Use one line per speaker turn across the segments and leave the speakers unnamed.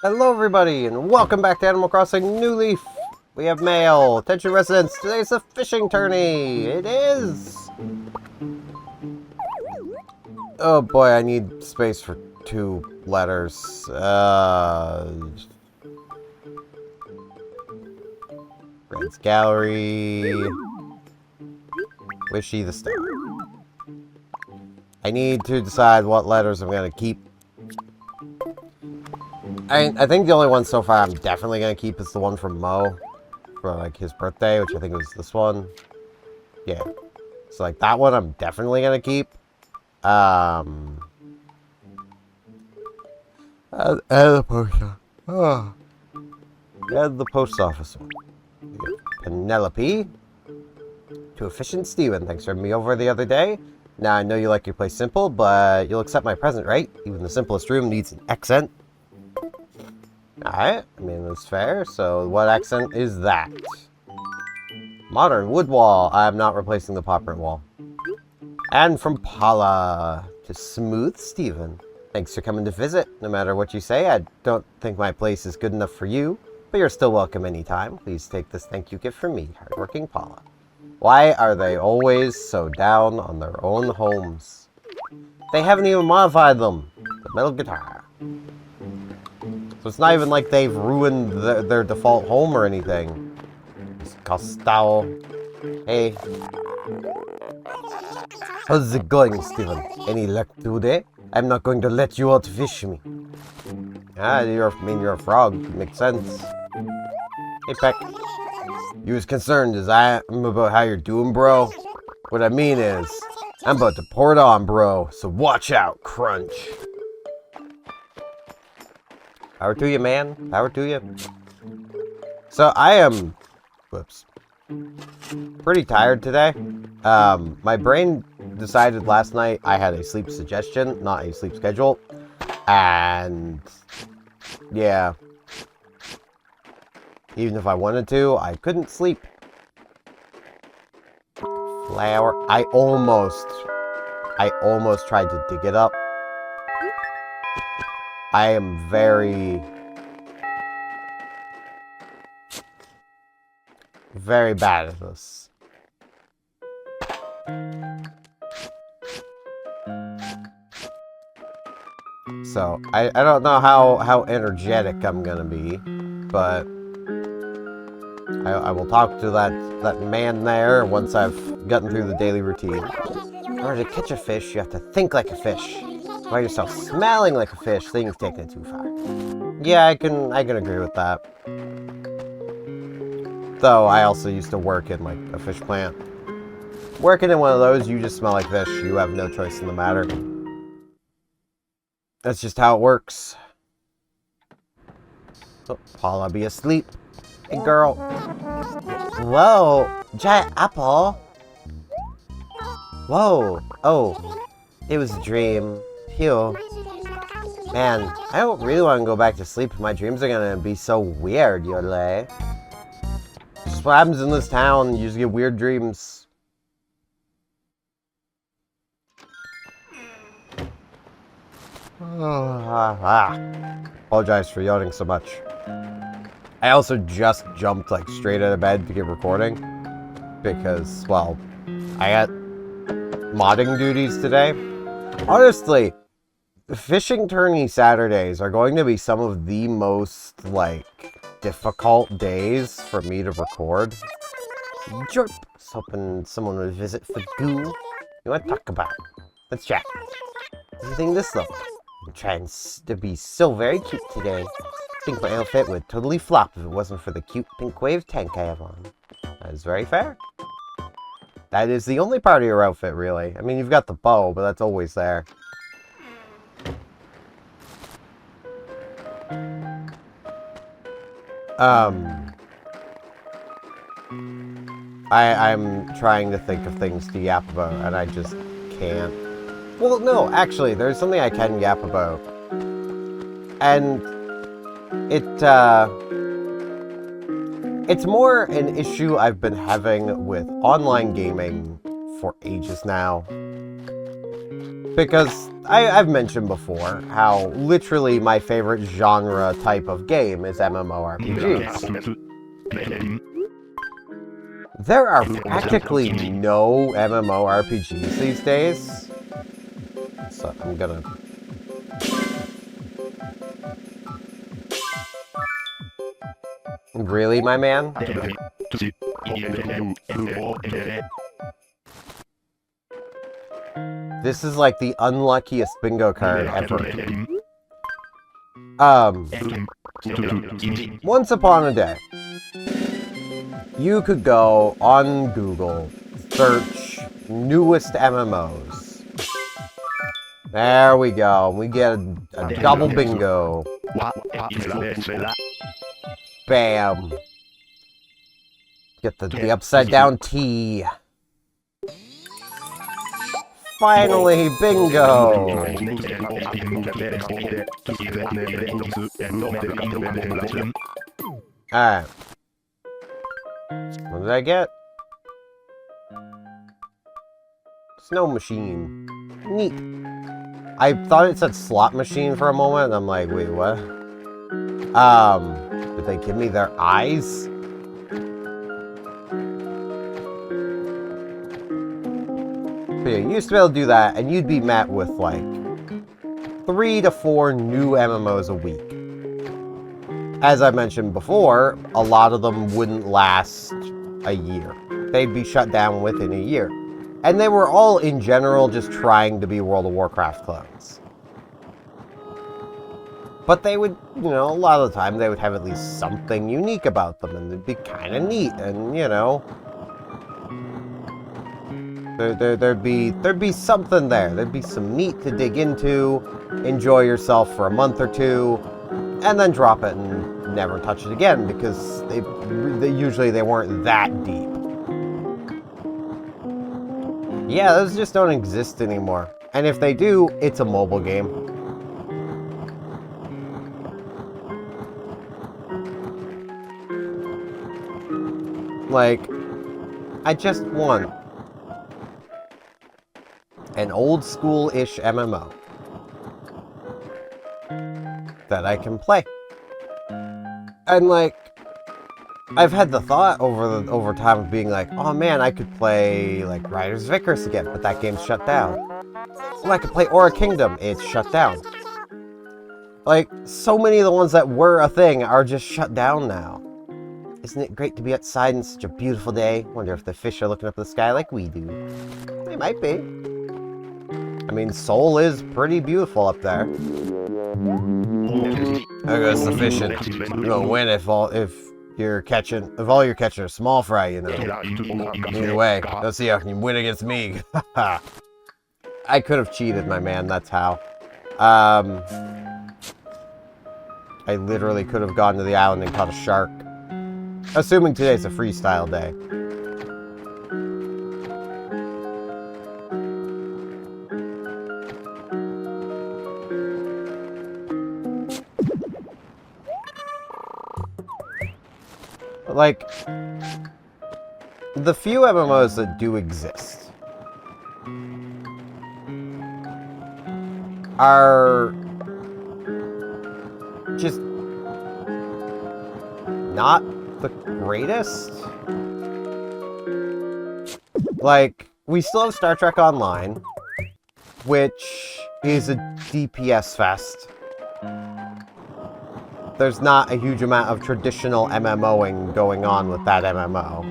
Hello everybody, and welcome back to Animal Crossing New Leaf. We have mail. Attention residents, today's a fishing tourney. It is! Oh boy, I need space for 2 letters. Red's Gallery. Wishy the Star. I need to decide what letters I'm gonna keep. I think the only one so far I'm definitely going to keep is the one from Mo. For, like, his birthday, which I think was this one. Yeah. So, like, that one I'm definitely going to keep. And the post office. Oh. And the post office one. Penelope. To Efficient Steven. Thanks for having me over the other day. Now, I know you like your place simple, but you'll accept my present, right? Even the simplest room needs an accent. Alright, I mean, that's fair. So, what accent is that? Modern wood wall. I'm not replacing the pop print wall. And from Paula to Smooth Steven. Thanks for coming to visit. No matter what you say, I don't think my place is good enough for you, but you're still welcome anytime. Please take this thank you gift from me, hardworking Paula. Why are they always so down on their own homes? They haven't even modified them. The metal guitar. So it's not even like they've ruined their default home or anything. Costello. Hey. How's it going, Steven? Any luck today? I'm not going to let you outfish me. Ah, you're a frog. Makes sense. Hey, Peck. You as concerned as I am about how you're doing, bro? What I mean is, I'm about to pour it on, bro. So watch out, Crunch. Power to you, man. Power to you. So, I am... Whoops. Pretty tired today. My brain decided last night I had a sleep suggestion, not a sleep schedule. And... yeah. Even if I wanted to, I couldn't sleep. Flower. I almost tried to dig it up. I am very bad at this. So, I don't know how energetic I'm gonna be, but I will talk to that man there once I've gotten through the daily routine. In order to catch a fish, you have to think like a fish. Find yourself smelling like a fish, then you've taken it too far. Yeah, I can agree with that. Though I also used to work in like a fish plant. Working in one of those, you just smell like fish. You have no choice in the matter. That's just how it works. So, Paula be asleep. Hey, girl. Whoa, giant apple. Whoa. Oh, it was a dream. Phew. Man, I don't really want to go back to sleep. My dreams are gonna be so weird, Yodele. Just what happens in this town, you just get weird dreams. Apologize for yawning so much. I also just jumped like straight out of bed to get recording. Because, well, I got modding duties today. Honestly, Fishing Tourney Saturdays are going to be some of the most, like, difficult days for me to record. Jerp! Just hoping someone would visit for goo. You want to talk about it? Let's chat. What do you think of this look? I'm trying to be so very cute today. I think my outfit would totally flop if it wasn't for the cute pink wave tank I have on. That is very fair. That is the only part of your outfit, really. I mean, you've got the bow, but that's always there. I'm trying to think of things to yap about, and I just can't. Well, no, actually, there's something I can yap about. And it's more an issue I've been having with online gaming for ages now. Because I've mentioned before how literally my favorite genre type of game is MMORPGs. There are practically no MMORPGs these days. So I'm gonna... Really, my man? This is like the unluckiest bingo card ever. Once upon a day, you could go on Google, search newest MMOs. There we go. We get a double bingo. Bam. Get the upside down T. Finally, bingo! Alright. What did I get? Snow machine. Neat. I thought it said slot machine for a moment, and I'm like, wait, what? Did they give me their eyes? But yeah, you used to be able to do that, and you'd be met with, like, 3 to 4 new MMOs a week. As I mentioned before, a lot of them wouldn't last a year. They'd be shut down within a year. And they were all, in general, just trying to be World of Warcraft clones. But they would, you know, a lot of the time, they would have at least something unique about them, and it'd be kind of neat, and, you know... There'd be something there. There'd be some meat to dig into, enjoy yourself for a month or two, and then drop it and never touch it again, because they usually weren't that deep. Yeah, those just don't exist anymore. And if they do, it's a mobile game. Like, I just want an old school-ish MMO that I can play. And like, I've had the thought over time of being like, oh man, I could play like Riders of Icarus again, but that game's shut down. Well, I could play Aura Kingdom, it's shut down. Like, so many of the ones that were a thing are just shut down now. Isn't it great to be outside on such a beautiful day? Wonder if the fish are looking up at the sky like we do. They might be. I mean, Seoul is pretty beautiful up there. There goes the fishing. You're gonna win if all you're catching are small fry, you know. Either way, let's see how you win against me. I could have cheated, my man, that's how. I literally could have gone to the island and caught a shark. Assuming today's a freestyle day. Like, the few MMOs that do exist are just not the greatest. Like, we still have Star Trek Online, which is a DPS fest. There's not a huge amount of traditional MMOing going on with that MMO.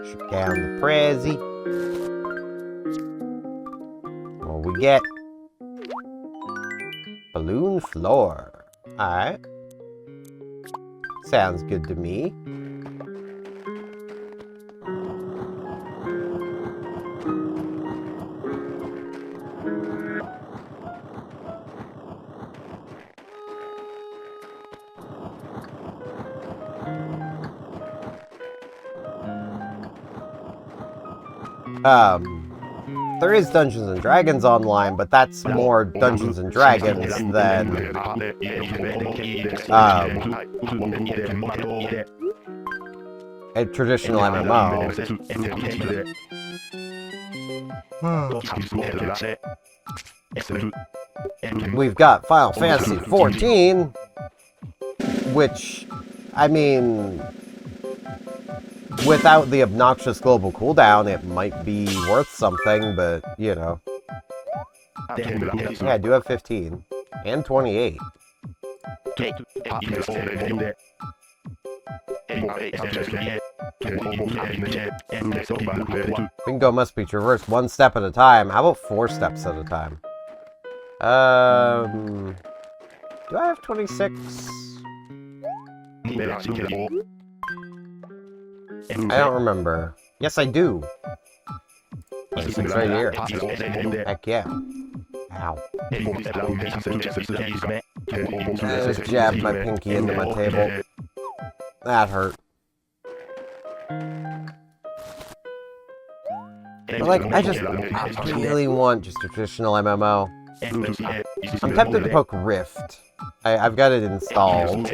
Shoot down the Prezi. What we get? Balloon floor. Alright. Sounds good to me. There is Dungeons and Dragons online, but that's more Dungeons and Dragons than a traditional MMO. We've got Final Fantasy XIV, which, I mean, without the obnoxious global cooldown, it might be worth something, but, you know. Yeah, I do have 15. And 28. Bingo must be traversed one step at a time. How about 4 steps at a time? Do I have 26? I don't remember. Yes, I do. 26 right here. Heck yeah. Ow. I just jabbed my pinky into my table. That hurt. But like, I really want just a traditional MMO. I'm tempted to poke Rift. I've got it installed.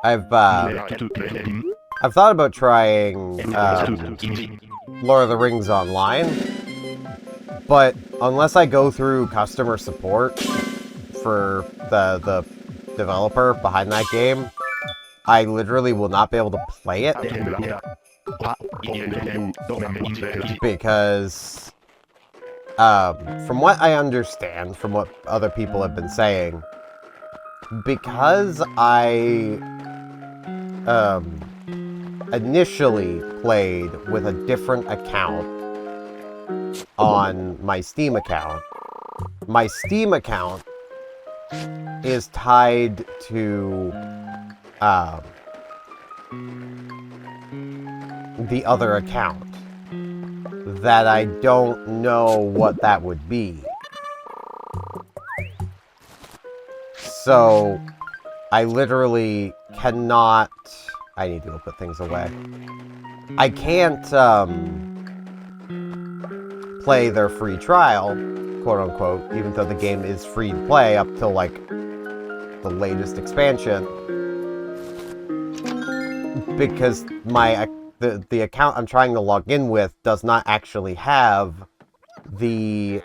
I've thought about trying Lord of the Rings Online, but unless I go through customer support for the developer behind that game, I literally will not be able to play it. Because, from what I understand, from what other people have been saying, because I initially played with a different account on my Steam account is tied to the other account that I don't know what that would be. So I literally cannot... I need to go put things away. I can't play their free trial, quote-unquote, even though the game is free to play up till, like, the latest expansion. Because the account I'm trying to log in with does not actually have the,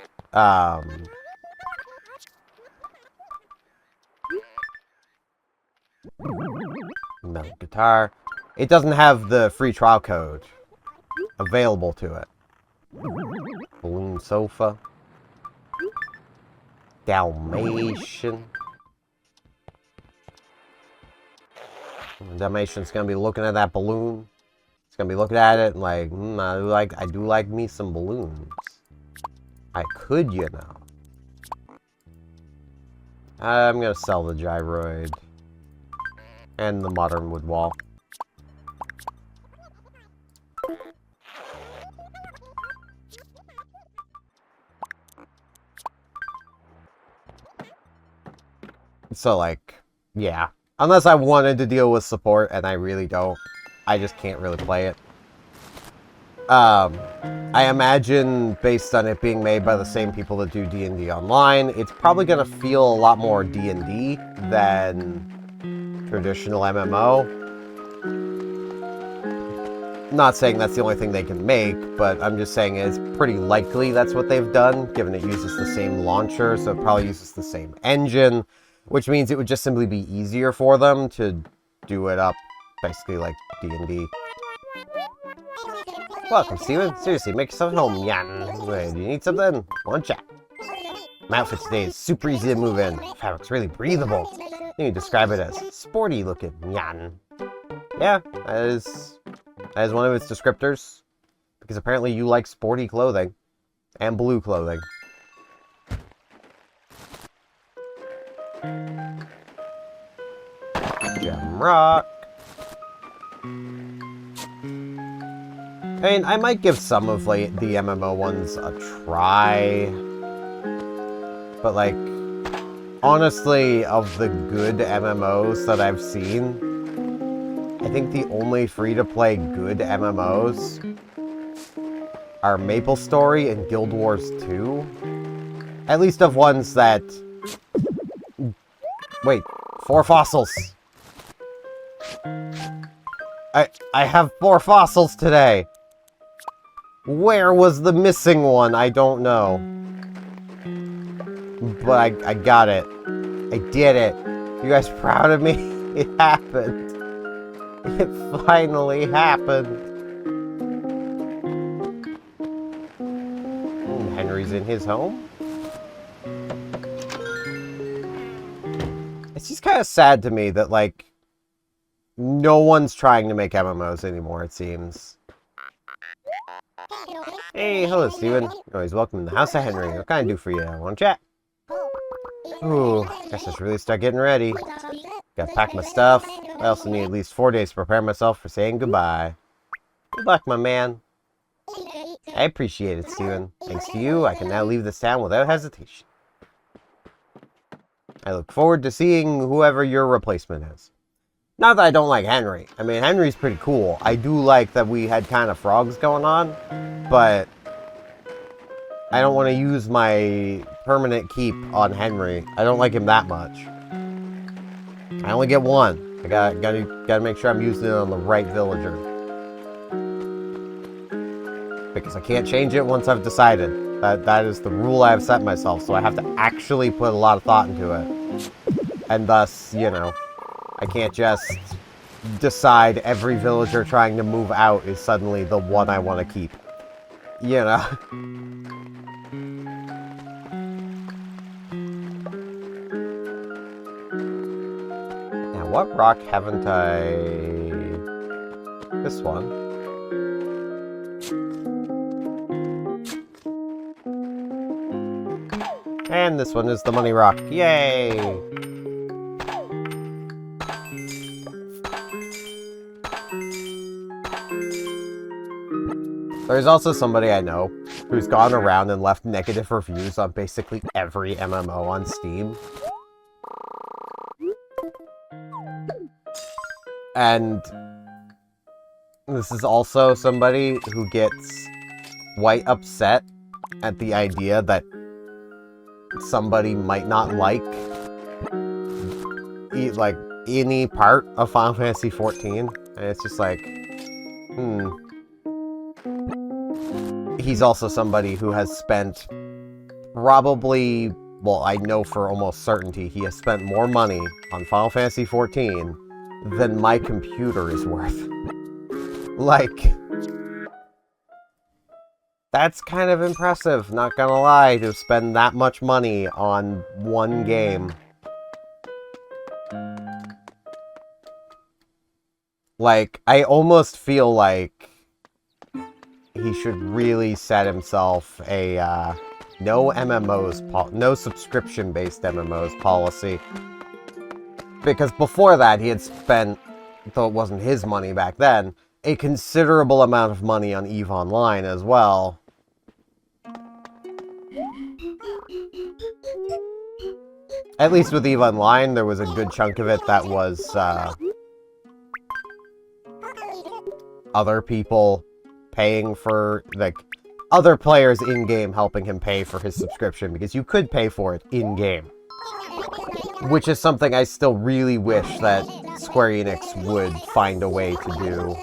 metal guitar. It doesn't have the free trial code available to it. Balloon sofa. Dalmatian. Dalmatian's gonna be looking at that balloon. It's gonna be looking at it and like, I do like me some balloons. I could, you know. I'm gonna sell the gyroid. And the modern wood wall. So, like, yeah. Unless I wanted to deal with support, and I really don't. I just can't really play it. I imagine, based on it being made by the same people that do D&D Online, it's probably going to feel a lot more D&D than traditional MMO. Not saying that's the only thing they can make, but I'm just saying it's pretty likely that's what they've done, given it uses the same launcher, so it probably uses the same engine, which means it would just simply be easier for them to do it up, basically like D&D. Welcome, Steven. Seriously, make yourself at home, Yan. Wait, do you need something? One chat. My outfit today is super easy to move in. The fabric's really breathable. You can describe it as sporty looking, Yan. Yeah, that is one of its descriptors. Because apparently you like sporty clothing. And blue clothing. Gem rock. I mean, I might give some of, like, the MMO ones a try. But, like, honestly, of the good MMOs that I've seen, I think the only free-to-play good MMOs are Maple Story and Guild Wars 2. At least of ones that... Wait, 4 fossils! I have 4 fossils today! Where was the missing one? I don't know. But I got it. I did it. You guys proud of me? It happened. It finally happened. Henry's in his home? It's just kind of sad to me that, like, no one's trying to make MMOs anymore, it seems. Hey, hello, Steven. Always welcome in the house of Henry. What can I do for you? Want to chat? Ooh, guess I should really start getting ready. Gotta pack my stuff. I also need at least 4 days to prepare myself for saying goodbye. Good luck, my man. I appreciate it, Steven. Thanks to you, I can now leave this town without hesitation. I look forward to seeing whoever your replacement is. Not that I don't like Henry. I mean, Henry's pretty cool. I do like that we had kind of frogs going on, but I don't want to use my permanent keep on Henry. I don't like him that much. I only get one. I gotta make sure I'm using it on the right villager. Because I can't change it once I've decided. That is the rule I've set myself, so I have to actually put a lot of thought into it. And thus, you know, I can't just decide every villager trying to move out is suddenly the one I want to keep. You know? Now, what rock haven't I... This one. And this one is the money rock. Yay! There's also somebody I know who's gone around and left negative reviews on basically every MMO on Steam. And this is also somebody who gets quite upset at the idea that somebody might not like any part of Final Fantasy XIV, and it's just like, He's also somebody who has spent probably, well, I know for almost certainty, he has spent more money on Final Fantasy XIV than my computer is worth. Like, that's kind of impressive, not gonna lie, to spend that much money on one game. Like, I almost feel like he should really set himself a, no subscription-based MMOs policy. Because before that, he had spent, though it wasn't his money back then, a considerable amount of money on EVE Online as well. At least with EVE Online, there was a good chunk of it that was, other people paying for, like, other players in-game helping him pay for his subscription, because you could pay for it in-game. Which is something I still really wish that Square Enix would find a way to do.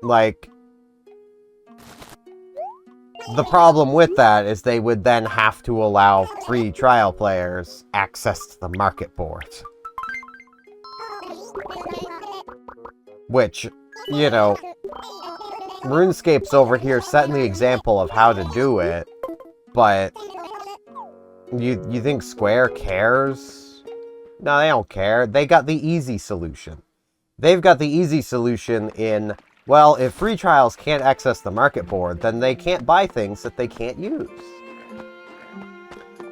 Like, the problem with that is they would then have to allow free trial players access to the market board. Which, you know, RuneScape's over here setting the example of how to do it, but you think Square cares? No, they don't care. They got the easy solution. They've got the easy solution in, well, if free trials can't access the market board, then they can't buy things that they can't use.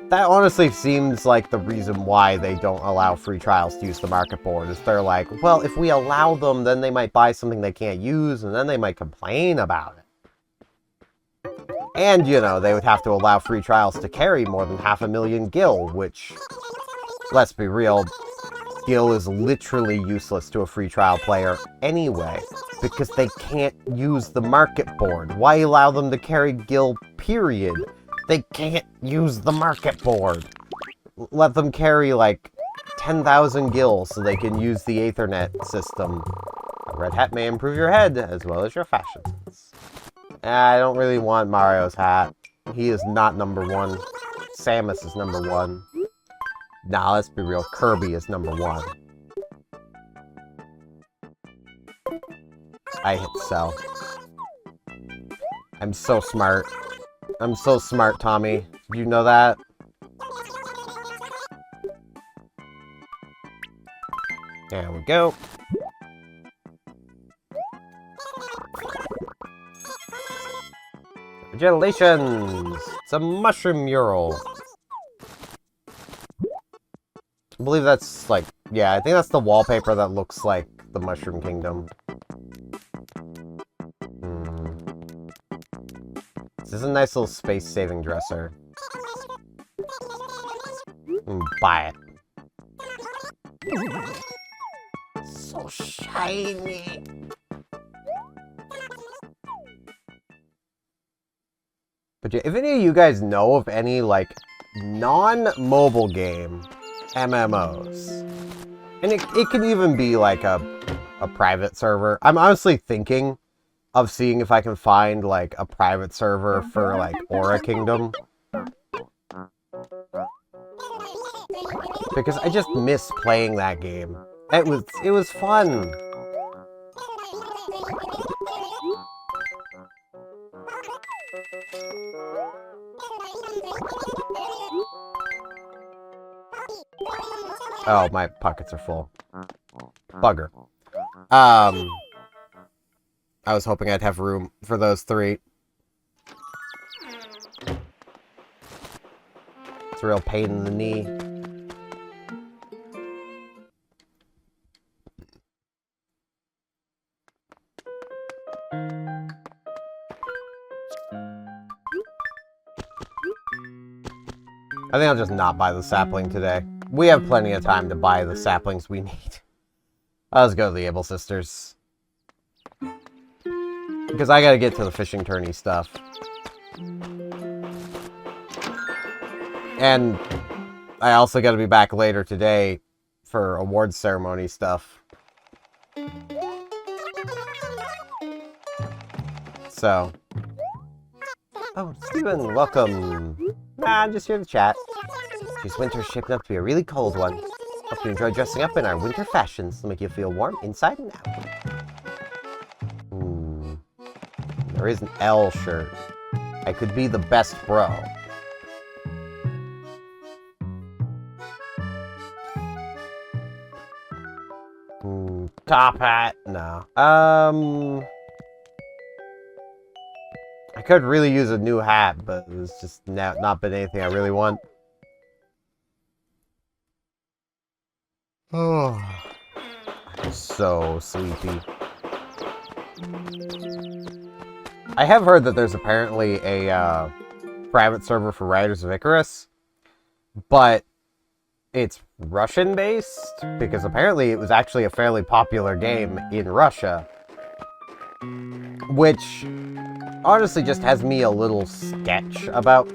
That honestly seems like the reason why they don't allow free trials to use the market board, is they're like, well, if we allow them, then they might buy something they can't use, and then they might complain about it. And, you know, they would have to allow free trials to carry more than 500,000 gil, which, let's be real, Gil is literally useless to a free trial player anyway, because they can't use the market board. Why allow them to carry Gil, period? They can't use the market board. Let them carry, like, 10,000 Gil so they can use the Ethernet system. A red hat may improve your head, as well as your fashion sense. I don't really want Mario's hat. He is not number one. Samus is number one. Nah, let's be real. Kirby is number one. I hit sell. I'm so smart. I'm so smart, Tommy. Did you know that? There we go. Congratulations! It's a mushroom mural. I believe that's like, yeah, I think that's the wallpaper that looks like the Mushroom Kingdom. This is a nice little space-saving dresser. Buy it. So shiny. But yeah, if any of you guys know of any, like, non-mobile game MMOs, and it could even be, like, a private server. I'm honestly thinking of seeing if I can find, like, a private server for, like, Aura Kingdom. Because I just miss playing that game. It was fun. Oh, my pockets are full. Bugger. I was hoping I'd have room for those three. It's a real pain in the knee. I think I'll just not buy the sapling today. We have plenty of time to buy the saplings we need. Let's go to the Able Sisters. Because I gotta get to the Fishing Tourney stuff. And I also gotta be back later today for awards ceremony stuff. So. Oh, Steven, welcome. Nah, I'm just here to chat. This winter's shaping up to be a really cold one. Hope you enjoy dressing up in our winter fashions to make you feel warm inside and out. There is an L shirt. I could be the best bro. Top hat? No. I could really use a new hat, but it's just not been anything I really want. Oh, I'm so sleepy. I have heard that there's apparently a private server for Riders of Icarus, but it's Russian-based, because apparently it was actually a fairly popular game in Russia, which honestly just has me a little sketch about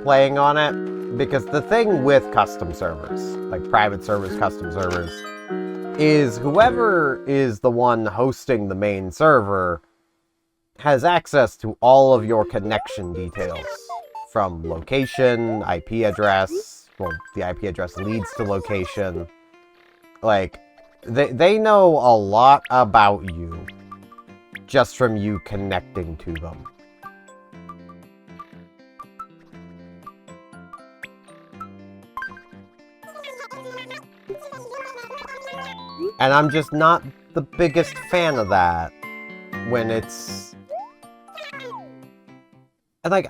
playing on it, because the thing with custom servers, like private servers, custom servers, is whoever is the one hosting the main server has access to all of your connection details, from location, IP address, well, the IP address leads to location. Like, they know a lot about you just from you connecting to them. And I'm just not the biggest fan of that when it's... Like,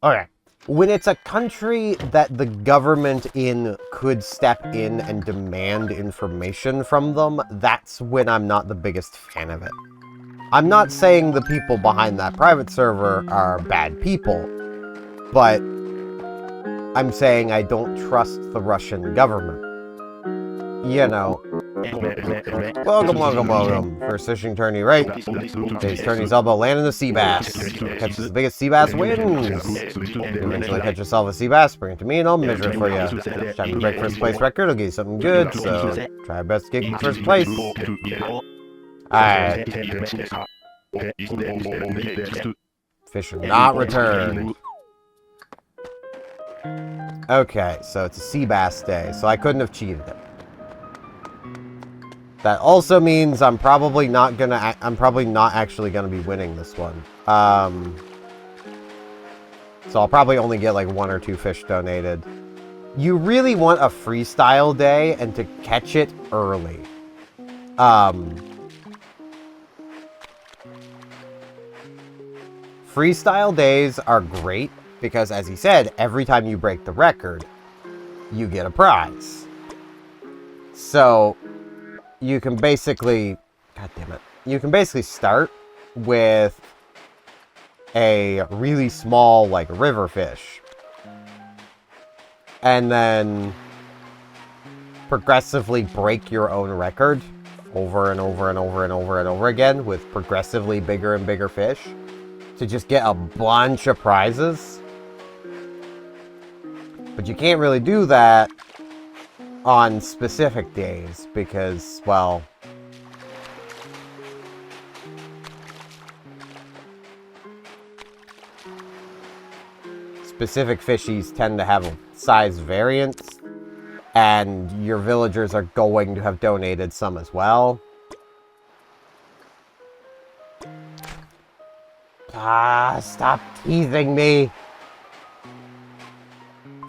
okay. When it's a country that the government in could step in and demand information from them, that's when I'm not the biggest fan of it. I'm not saying the people behind that private server are bad people, but I'm saying I don't trust the Russian government. You know. Welcome. First fishing tourney, right? Today's tourney's all about landing the sea bass. Catches the biggest sea bass wins. You eventually catch yourself a sea bass, bring it to me and I'll measure it for you. Time to break first place record, I'll give you something good, so try our best to get first place. Alright. Fish are not returned. Okay, so it's a sea bass day, so I couldn't have cheated it. That also means I'm probably not actually gonna be winning this one. So I'll probably only get like 1 or 2 fish donated. You really want a freestyle day and to catch it early. Freestyle days are great because, as he said, every time you break the record, you get a prize. So you can basically, god damn it, you can basically start with a really small, like, river fish. And then progressively break your own record over and over and over and over and over again with progressively bigger and bigger fish to just get a bunch of prizes. But you can't really do that on specific days because, well, specific fishies tend to have a size variance, and your villagers are going to have donated some as well. Ah, stop teasing me.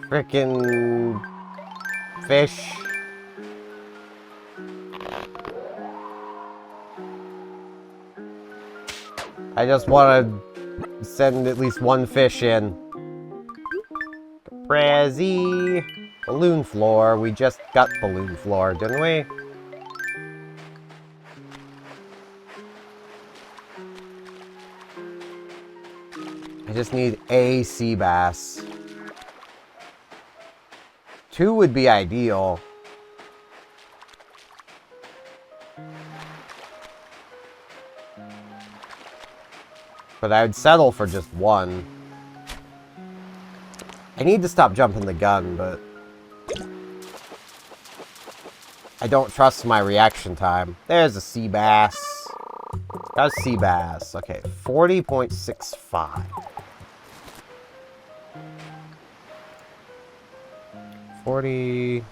Frickin' fish. I just want to send at least 1 fish in. Prezi. Balloon floor. We just got balloon floor, didn't we? I just need a sea bass. 2 would be ideal. But I would settle for just 1. I need to stop jumping the gun, but I don't trust my reaction time. There's a sea bass. Got a sea bass. Okay, 40.65. 40.65.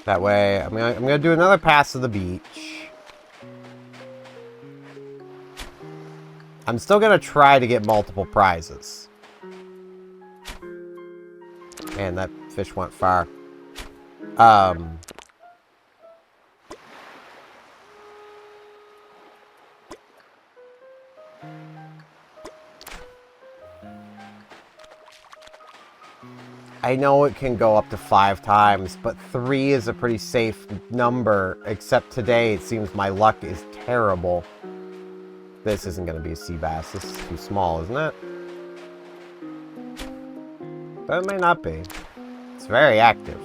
That way, I'm gonna do another pass of the beach. I'm still gonna try to get multiple prizes. Man, that fish went far. I know it can go up to 5 times, but 3 is a pretty safe number, except today it seems my luck is terrible. This isn't going to be a sea bass. This is too small, isn't it? But it may not be. It's very active.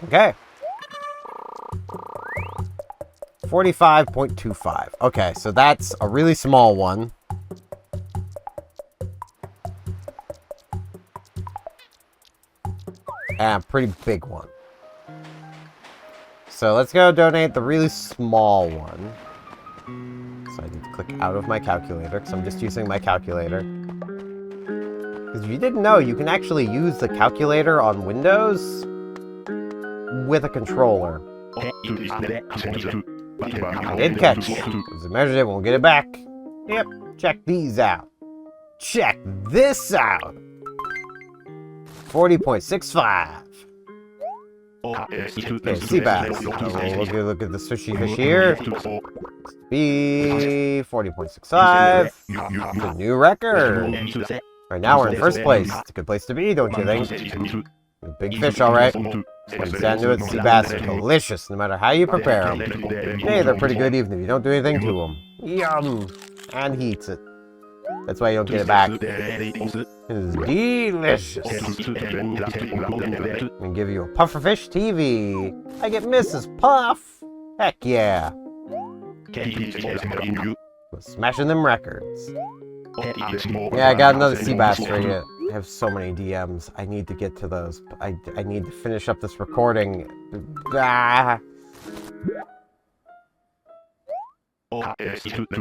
Okay. 45.25. Okay, so that's a really small one. And a pretty big one. So let's go donate the really small one. So I need to click out of my calculator, because I'm just using my calculator. Because if you didn't know, you can actually use the calculator on Windows with a controller. I did catch it. Because I measured it, won't get it back. Yep, check these out. Check this out. 40.65. Okay, sea bass. Look at this fishy fish here. Be 40.65. It's a new record. Right now we're in first place. It's a good place to be, don't you think? Big fish, alright. Stand to it, sea bass are delicious no matter how you prepare them. Hey, they're pretty good even if you don't do anything to them. Yum! And he eats it. That's why you don't get it back. It is delicious. I'm gonna give you a pufferfish TV. I get Mrs. Puff. Heck yeah. Smashing them records. Yeah, I got another sea bass for you. I have so many DMs. I need to get to those. I need to finish up this recording. Ah.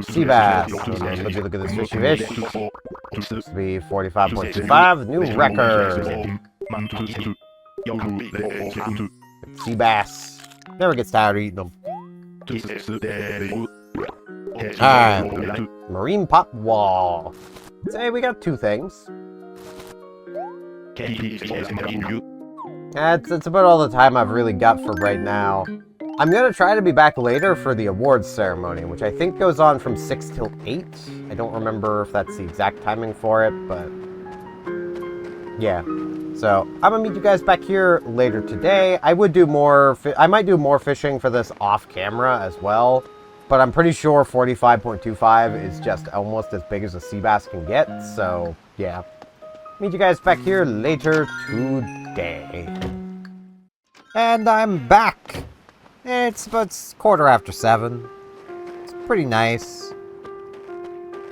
Sea bass. Look at this fishy fish. This will be 45.25. New record. Sea bass. Never gets tired of eating them. Alright. Marine pop wall. Say we got two things. It's about all the time I've really got for right now. I'm gonna try to be back later for the awards ceremony, which I think goes on from 6 till 8. I don't remember if that's the exact timing for it, but yeah. So I'm gonna meet you guys back here later today. I would do more. I might do more fishing for this off camera as well, but I'm pretty sure 45.25 is just almost as big as a sea bass can get. So yeah, meet you guys back here later today. And I'm back. It's about 7:15. It's pretty nice.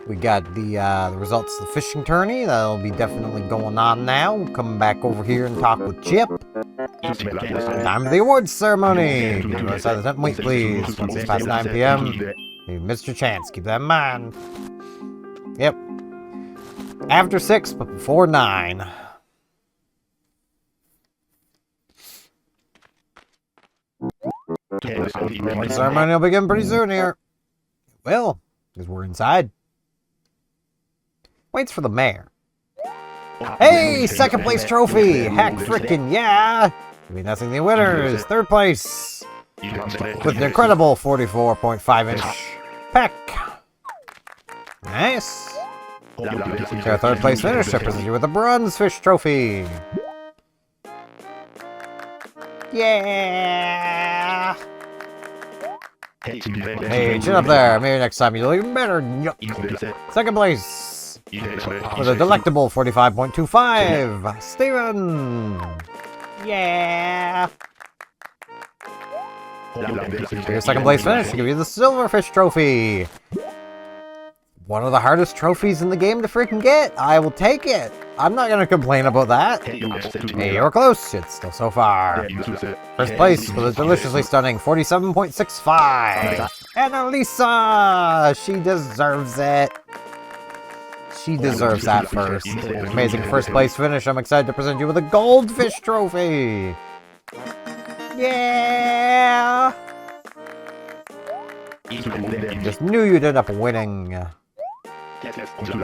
We got the results of the fishing tourney. That'll be definitely going on now. We'll come back over here and talk with Chip. Time for the awards ceremony. Get to our side of the tent, wait please. Once it's past 9 p.m., you've missed your chance. Keep that in mind. Yep. After 6, but before 9. The ceremony will begin pretty soon here. Well, because we're inside. Waits for the mayor. Hey, second place trophy! Heck frickin' yeah! Maybe nothing the winners. Third place. With an incredible 44.5-inch peck. Nice. Our third place finisher presents you with a bronze fish trophy. Yeah! Hey, chin up there. Maybe next time you'll even better. Second place. With a delectable 45.25. Steven! Yeah! For your second place finish, I'll give you the silverfish trophy. One of the hardest trophies in the game to freaking get. I will take it. I'm not going to complain about that. Hey, you were close. It's still so far. First place with a deliciously stunning 47.65. And Elisa! She deserves it. She deserves that first. Amazing first place finish. I'm excited to present you with a goldfish trophy. Yeah! Just knew you'd end up winning.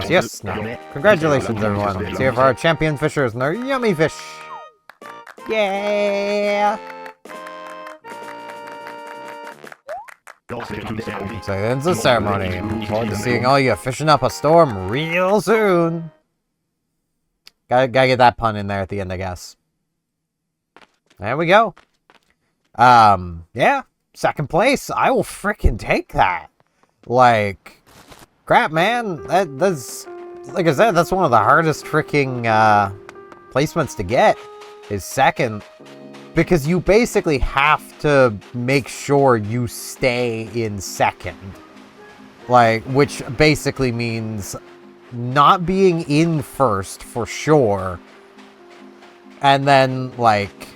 Yes, no. Congratulations, everyone. Let's hear for our champion fishers and their yummy fish. Yeah! So that ends the ceremony. Look forward to seeing all you fishing up a storm real soon. Gotta get that pun in there at the end, I guess. There we go. Yeah. Second place. I will frickin' take that. Like, crap, man. That's, like I said, that's one of the hardest freaking placements to get, is second. Because you basically have to make sure you stay in second. Like, which basically means not being in first for sure. And then, like,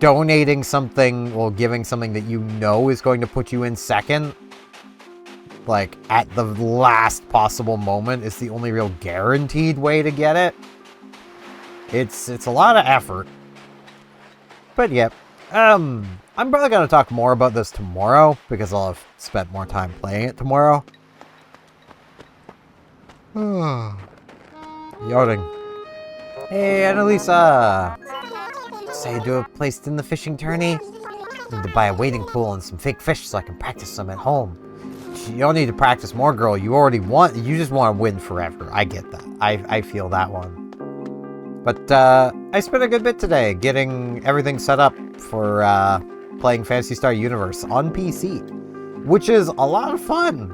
donating something or giving something that you know is going to put you in second, like, at the last possible moment is the only real guaranteed way to get it. It's a lot of effort. But yeah, I'm probably going to talk more about this tomorrow, because I'll have spent more time playing it tomorrow. Yawning. Hey, Annalisa! Say you do a place in the fishing tourney? Need to buy a wading pool and some fake fish so I can practice them at home. You don't need to practice more, girl. You just want to win forever. I get that. I feel that one. But, I spent a good bit today getting everything set up for, playing Phantasy Star Universe on PC. Which is a lot of fun.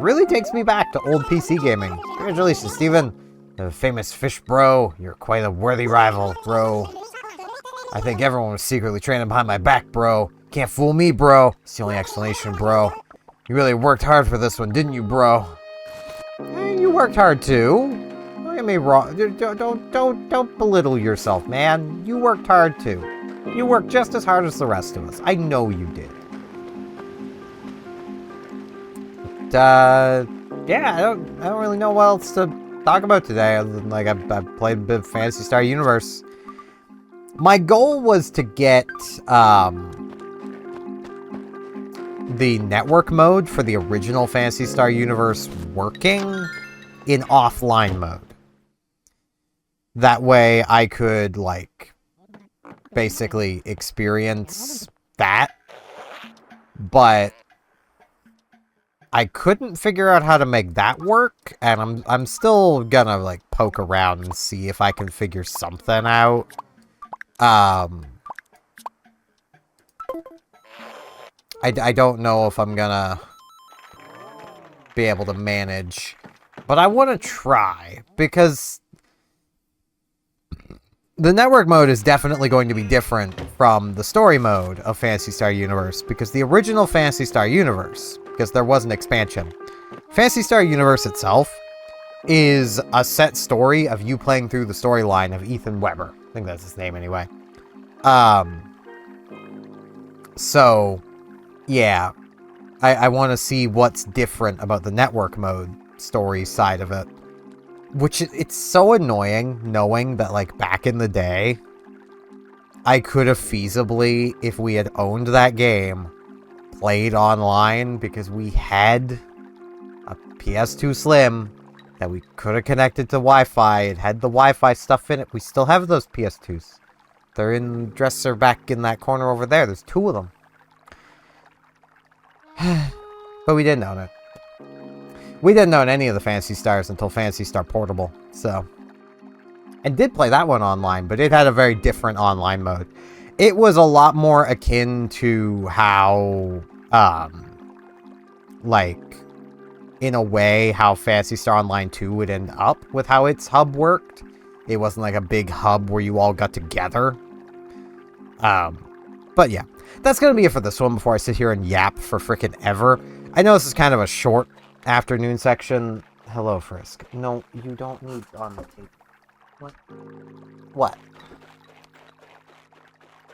Really takes me back to old PC gaming. Congratulations, Steven. The famous fish bro. You're quite a worthy rival, bro. I think everyone was secretly training behind my back, bro. Can't fool me, bro. It's the only explanation, bro. You really worked hard for this one, didn't you, bro? You worked hard too. Don't get me wrong. Don't belittle yourself, man. You worked hard too. You worked just as hard as the rest of us. I know you did. But, yeah, I don't really know what else to talk about today, other than, like, I've played a bit of Phantasy Star Universe. My goal was to get, the network mode for the original Phantasy Star Universe working in offline mode. That way I could, like, basically experience that. But I couldn't figure out how to make that work, and I'm still gonna, like, poke around and see if I can figure something out. I don't know if I'm gonna be able to manage, but I want to try, because the network mode is definitely going to be different from the story mode of Phantasy Star Universe, because the original Phantasy Star Universe, because there was an expansion, Phantasy Star Universe itself is a set story of you playing through the storyline of Ethan Weber. I think that's his name anyway. So, yeah, I want to see what's different about the network mode story side of it. Which, it's so annoying knowing that, like, back in the day, I could have feasibly, if we had owned that game, played online, because we had a PS2 Slim that we could have connected to Wi-Fi. It had the Wi-Fi stuff in it. We still have those PS2s. They're in the dresser back in that corner over there. There's 2 of them. But we didn't own it. We didn't own any of the Phantasy Stars until Phantasy Star Portable, so. And did play that one online, but it had a very different online mode. It was a lot more akin to how, like, in a way, how Phantasy Star Online 2 would end up with how its hub worked. It wasn't like a big hub where you all got together. But yeah, that's going to be it for this one before I sit here and yap for frickin' ever. I know this is kind of a short afternoon section. Hello, Frisk. No, you don't need on the tape. What? What?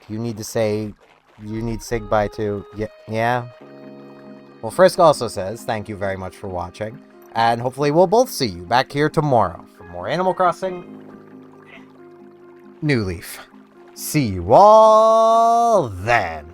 You need to say goodbye to... Yeah? Well, Frisk also says, thank you very much for watching. And hopefully we'll both see you back here tomorrow for more Animal Crossing New Leaf. See you all then.